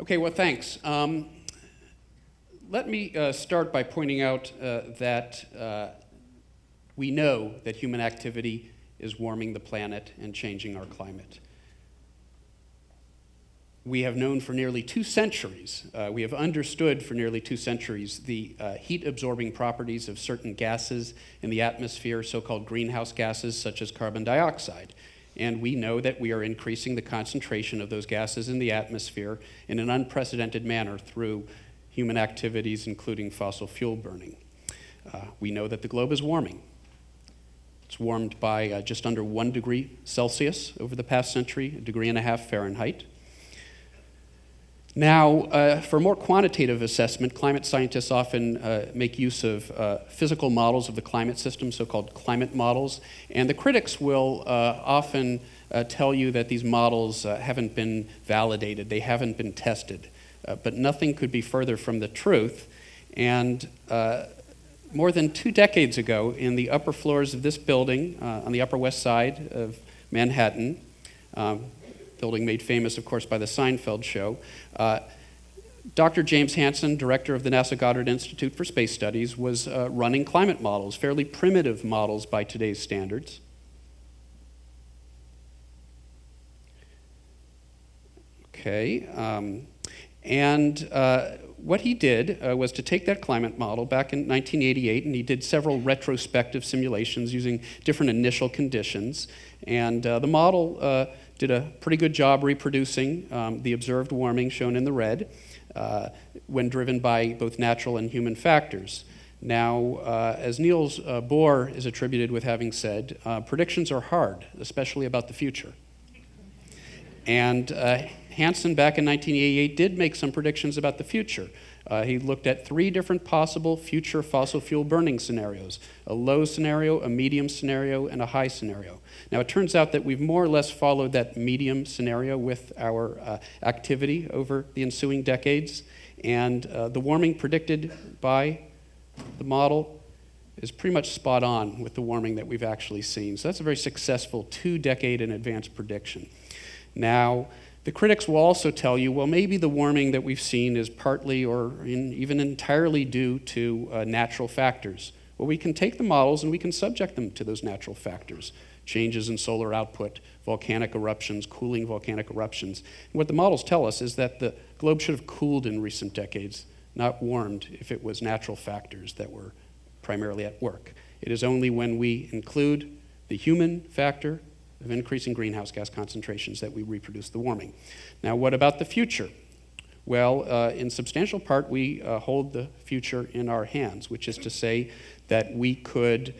Okay, well, thanks. Let me start by pointing out that we know that human activity is warming the planet and changing our climate. We have known for nearly 2 centuries, we have understood for nearly 2 centuries the heat-absorbing properties of certain gases in the atmosphere, so-called greenhouse gases such as carbon dioxide. And we know that we are increasing the concentration of those gases in the atmosphere in an unprecedented manner through human activities, including fossil fuel burning. We know that the globe is warming. It's warmed by just under 1 degree Celsius over the past century, 1.5 degrees Fahrenheit. Now, for more quantitative assessment, climate scientists often make use of physical models of the climate system, so-called climate models, and the critics will often tell you that these models haven't been validated, they haven't been tested, but nothing could be further from the truth. And more than 2 decades ago, in the upper floors of this building on the Upper West Side of Manhattan, building made famous, of course, by the Seinfeld show, Dr. James Hansen, director of the NASA Goddard Institute for Space Studies, was running climate models, fairly primitive models by today's standards. Okay, what he did was to take that climate model back in 1988, and he did several retrospective simulations using different initial conditions, and the model did a pretty good job reproducing the observed warming shown in the red when driven by both natural and human factors. Now, as Niels Bohr is attributed with having said, predictions are hard, especially about the future. And Hansen, back in 1988, did make some predictions about the future. He looked at 3 different possible future fossil fuel burning scenarios: a low scenario, a medium scenario, and a high scenario. Now, it turns out that we've more or less followed that medium scenario with our activity over the ensuing decades, and the warming predicted by the model is pretty much spot on with the warming that we've actually seen. So that's a very successful 2-decade in advance prediction. Now, the critics will also tell you, well, maybe the warming that we've seen is partly or even entirely due to natural factors. Well, we can take the models and we can subject them to those natural factors: changes in solar output, volcanic eruptions, cooling volcanic eruptions. And what the models tell us is that the globe should have cooled in recent decades, not warmed, if it was natural factors that were primarily at work. It is only when we include the human factor of increasing greenhouse gas concentrations that we reproduce the warming. Now, what about the future? Well, in substantial part, we hold the future in our hands, which is to say that we could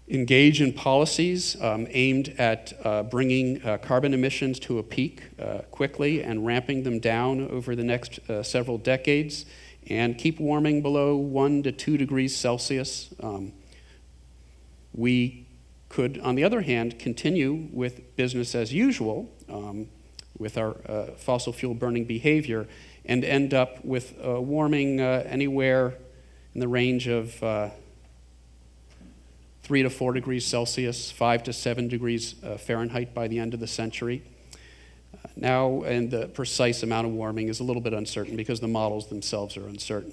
engage in policies aimed at bringing carbon emissions to a peak quickly and ramping them down over the next several decades, and keep warming below 1 to 2 degrees Celsius. We could, on the other hand, continue with business as usual with our fossil fuel burning behavior and end up with warming anywhere in the range of 3 to 4 degrees Celsius, 5 to 7 degrees Fahrenheit by the end of the century. Now, and the precise amount of warming is a little bit uncertain because the models themselves are uncertain.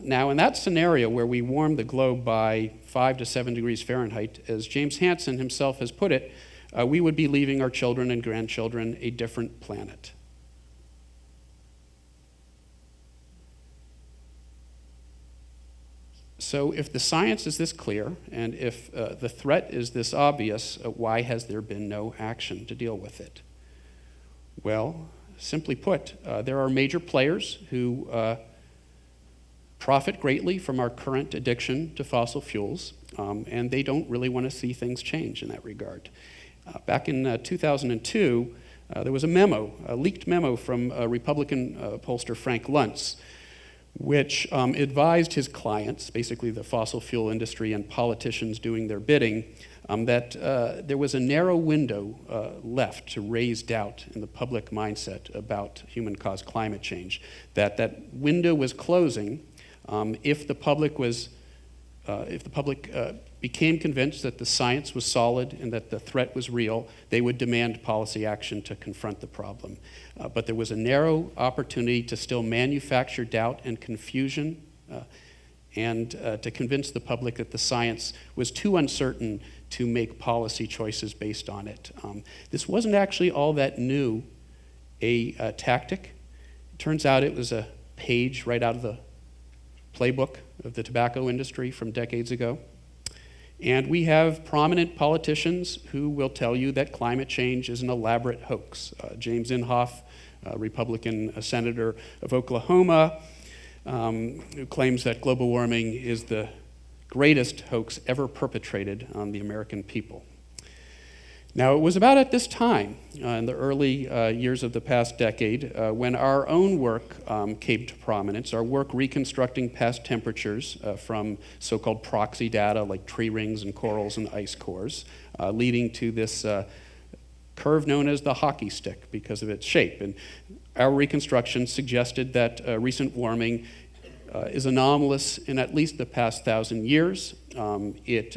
Now, in that scenario where we warm the globe by 5 to 7 degrees Fahrenheit, as James Hansen himself has put it, we would be leaving our children and grandchildren a different planet. So if the science is this clear, and if the threat is this obvious, why has there been no action to deal with it? Well, simply put, there are major players who profit greatly from our current addiction to fossil fuels, and they don't really want to see things change in that regard. Back in 2002, there was a leaked memo from Republican pollster Frank Luntz, which advised his clients, basically the fossil fuel industry and politicians doing their bidding, that there was a narrow window left to raise doubt in the public mindset about human-caused climate change, that window was closing if the public was if the public became convinced that the science was solid and that the threat was real, they would demand policy action to confront the problem. But there was a narrow opportunity to still manufacture doubt and confusion and to convince the public that the science was too uncertain to make policy choices based on it. This wasn't actually all that new a tactic. It turns out it was a page right out of the playbook of the tobacco industry from decades ago. And we have prominent politicians who will tell you that climate change is an elaborate hoax. James Inhofe, Republican senator of Oklahoma, who claims that global warming is the greatest hoax ever perpetrated on the American people. Now, it was about at this time, in the early years of the past decade, when our own work came to prominence, our work reconstructing past temperatures from so-called proxy data like tree rings and corals and ice cores, leading to this curve known as the hockey stick because of its shape. And our reconstruction suggested that recent warming is anomalous in at least the past 1,000 years. It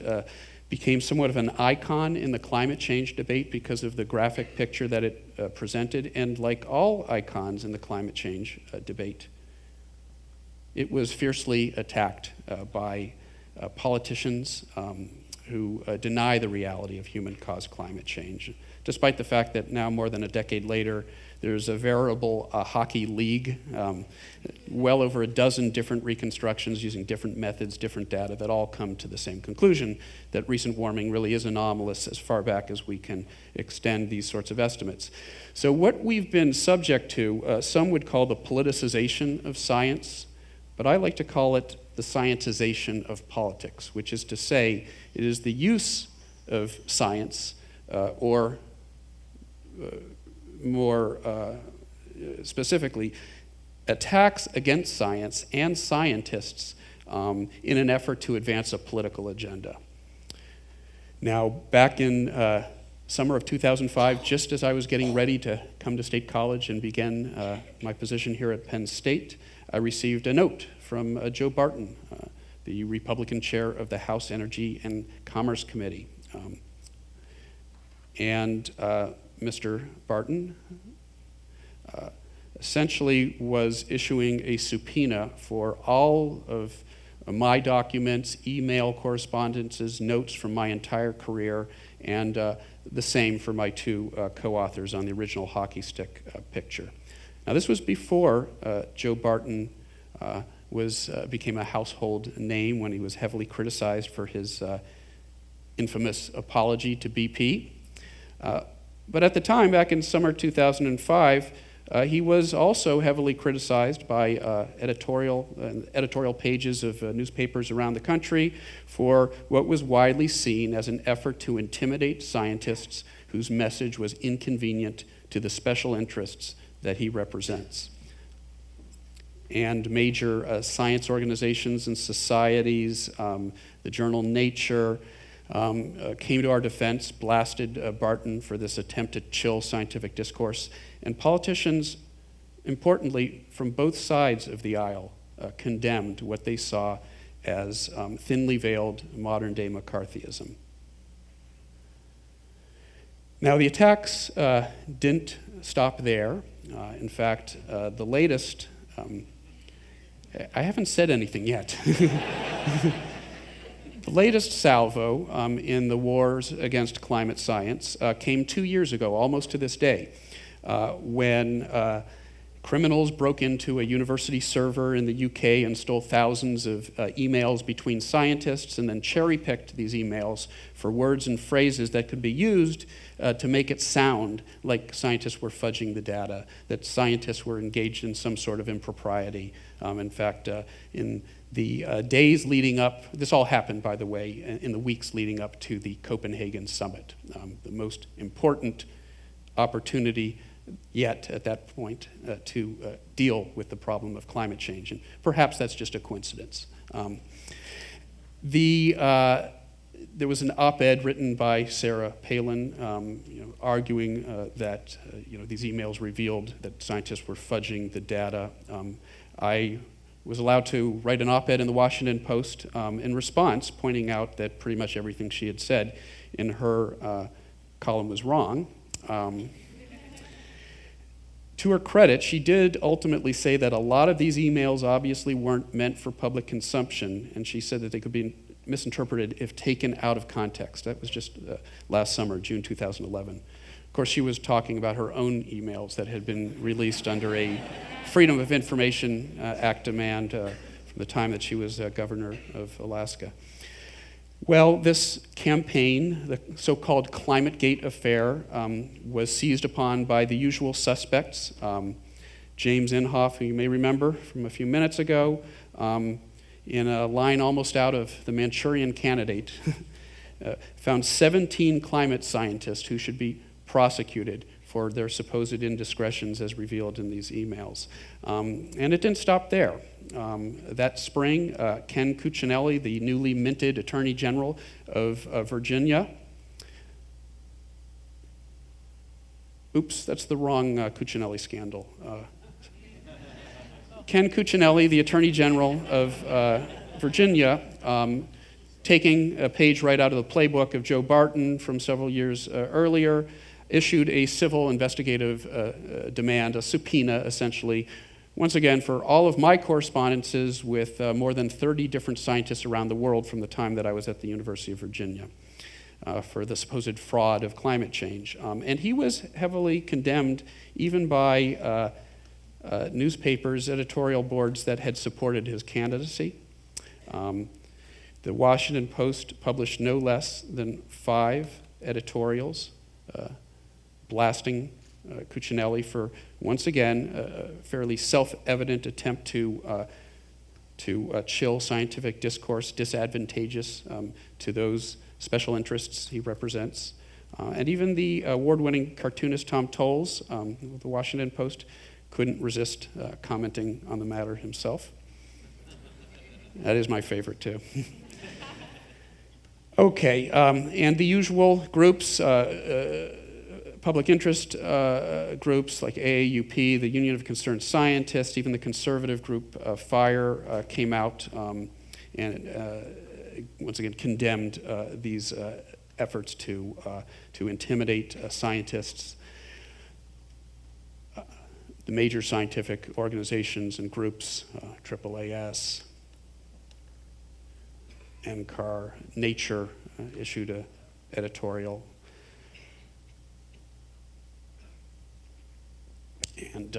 became somewhat of an icon in the climate change debate because of the graphic picture that it presented, and like all icons in the climate change debate, it was fiercely attacked by politicians who deny the reality of human-caused climate change, despite the fact that now, more than a decade later, there's a veritable hockey league, well over a dozen different reconstructions using different methods, different data that all come to the same conclusion, that recent warming really is anomalous as far back as we can extend these sorts of estimates. So what we've been subject to, some would call the politicization of science, but I like to call it the scientization of politics, which is to say it is the use of science or more specifically, attacks against science and scientists in an effort to advance a political agenda. Now, back in summer of 2005, just as I was getting ready to come to State College and begin my position here at Penn State, I received a note from Joe Barton, the Republican chair of the House Energy and Commerce Committee. Mr. Barton essentially was issuing a subpoena for all of my documents, email correspondences, notes from my entire career, and the same for my two co-authors on the original hockey stick picture. Now, this was before Joe Barton became a household name when he was heavily criticized for his infamous apology to BP. But at the time, back in summer 2005, he was also heavily criticized by editorial pages of newspapers around the country for what was widely seen as an effort to intimidate scientists whose message was inconvenient to the special interests that he represents. And major science organizations and societies, the journal Nature, came to our defense, blasted Barton for this attempt to chill scientific discourse, and politicians, importantly, from both sides of the aisle, condemned what they saw as thinly veiled modern-day McCarthyism. Now, the attacks didn't stop there. In fact, the latest, I haven't said anything yet. The latest salvo in the wars against climate science came 2 years ago, almost to this day, when criminals broke into a university server in the UK and stole thousands of emails between scientists and then cherry-picked these emails for words and phrases that could be used to make it sound like scientists were fudging the data, that scientists were engaged in some sort of impropriety. In fact, in the days leading up, this all happened, by the way, in the weeks leading up to the Copenhagen summit, the most important opportunity yet at that point to deal with the problem of climate change. And perhaps that's just a coincidence. There was an op-ed written by Sarah Palin, arguing that these emails revealed that scientists were fudging the data. I was allowed to write an op-ed in the Washington Post in response, pointing out that pretty much everything she had said in her column was wrong. To her credit, she did ultimately say that a lot of these emails obviously weren't meant for public consumption, and she said that they could be misinterpreted if taken out of context. That was just last summer, June 2011. Of course, she was talking about her own emails that had been released under a Freedom of Information Act demand from the time that she was governor of Alaska. Well, this campaign, the so-called ClimateGate affair, was seized upon by the usual suspects. James Inhofe, who you may remember from a few minutes ago, in a line almost out of The Manchurian Candidate, found 17 climate scientists who should be prosecuted for their supposed indiscretions as revealed in these emails. And it didn't stop there. That spring, Ken Cuccinelli, the newly minted Attorney General of Virginia, oops, that's the wrong Cuccinelli scandal. Ken Cuccinelli, the Attorney General of Virginia, taking a page right out of the playbook of Joe Barton from several years earlier, issued a civil investigative demand, a subpoena essentially, once again for all of my correspondences with more than 30 different scientists around the world from the time that I was at the University of Virginia for the supposed fraud of climate change. And he was heavily condemned even by newspapers, editorial boards that had supported his candidacy. The Washington Post published no less than 5 editorials blasting Cuccinelli for, once again, a fairly self-evident attempt to chill scientific discourse, disadvantageous to those special interests he represents. And even the award-winning cartoonist Tom Towles, of the Washington Post, couldn't resist commenting on the matter himself. That is my favorite, too. Okay, and the usual groups, public interest groups like AAUP, the Union of Concerned Scientists, even the conservative group FIRE came out and once again condemned these efforts to intimidate scientists. The major scientific organizations and groups, AAAS, NCAR, Nature issued an editorial. And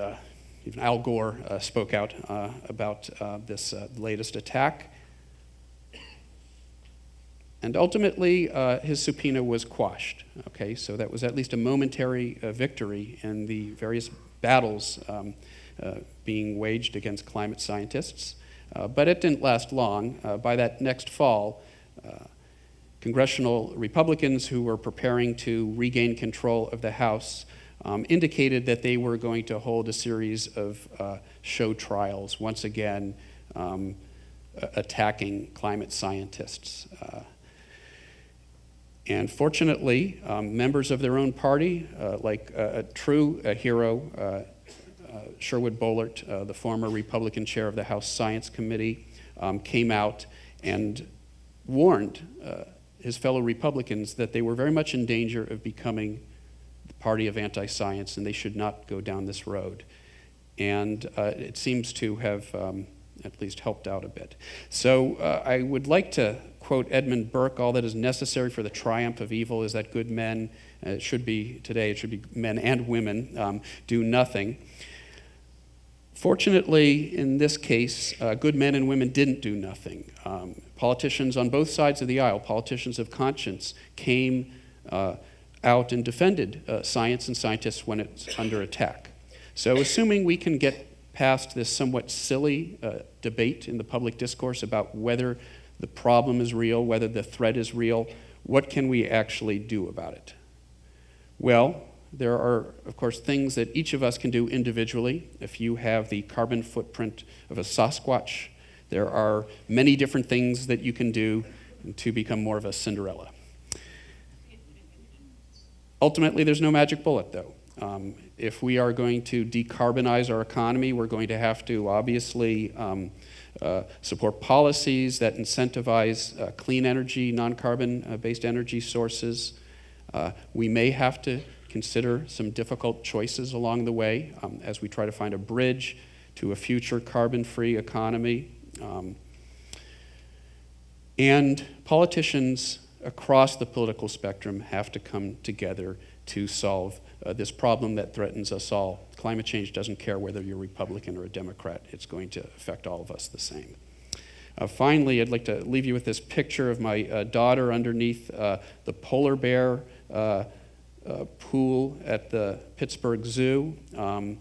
even Al Gore spoke out about this latest attack. And ultimately, his subpoena was quashed. Okay, so that was at least a momentary victory in the various battles being waged against climate scientists. But it didn't last long. By that next fall, congressional Republicans who were preparing to regain control of the House indicated that they were going to hold a series of show trials, once again attacking climate scientists. And fortunately, members of their own party, like a true hero, Sherwood Boehlert, the former Republican chair of the House Science Committee, came out and warned his fellow Republicans that they were very much in danger of becoming the party of anti-science, and they should not go down this road. And it seems to have at least helped out a bit. So I would like to quote Edmund Burke: "All that is necessary for the triumph of evil is that good men," it should be men and women, do nothing. Fortunately, in this case, good men and women didn't do nothing. Politicians on both sides of the aisle, politicians of conscience, came out and defended science and scientists when it's under attack. So assuming we can get past this somewhat silly debate in the public discourse about whether the problem is real, whether the threat is real, what can we actually do about it? Well, there are, of course, things that each of us can do individually. If you have the carbon footprint of a Sasquatch, there are many different things that you can do to become more of a Cinderella. Ultimately, there's no magic bullet, though. If we are going to decarbonize our economy, we're going to have to obviously support policies that incentivize clean energy, non-carbon based energy sources. We may have to consider some difficult choices along the way as we try to find a bridge to a future carbon-free economy. And politicians across the political spectrum have to come together to solve this problem that threatens us all. Climate change doesn't care whether you're a Republican or a Democrat. It's going to affect all of us the same. Finally, I'd like to leave you with this picture of my daughter underneath the polar bear pool at the Pittsburgh Zoo. And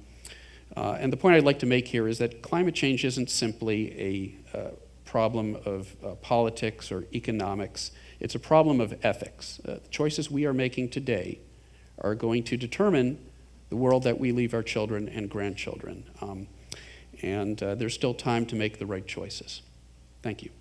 the point I'd like to make here is that climate change isn't simply a problem of politics or economics. It's a problem of ethics. The choices we are making today are going to determine the world that we leave our children and grandchildren. And there's still time to make the right choices. Thank you.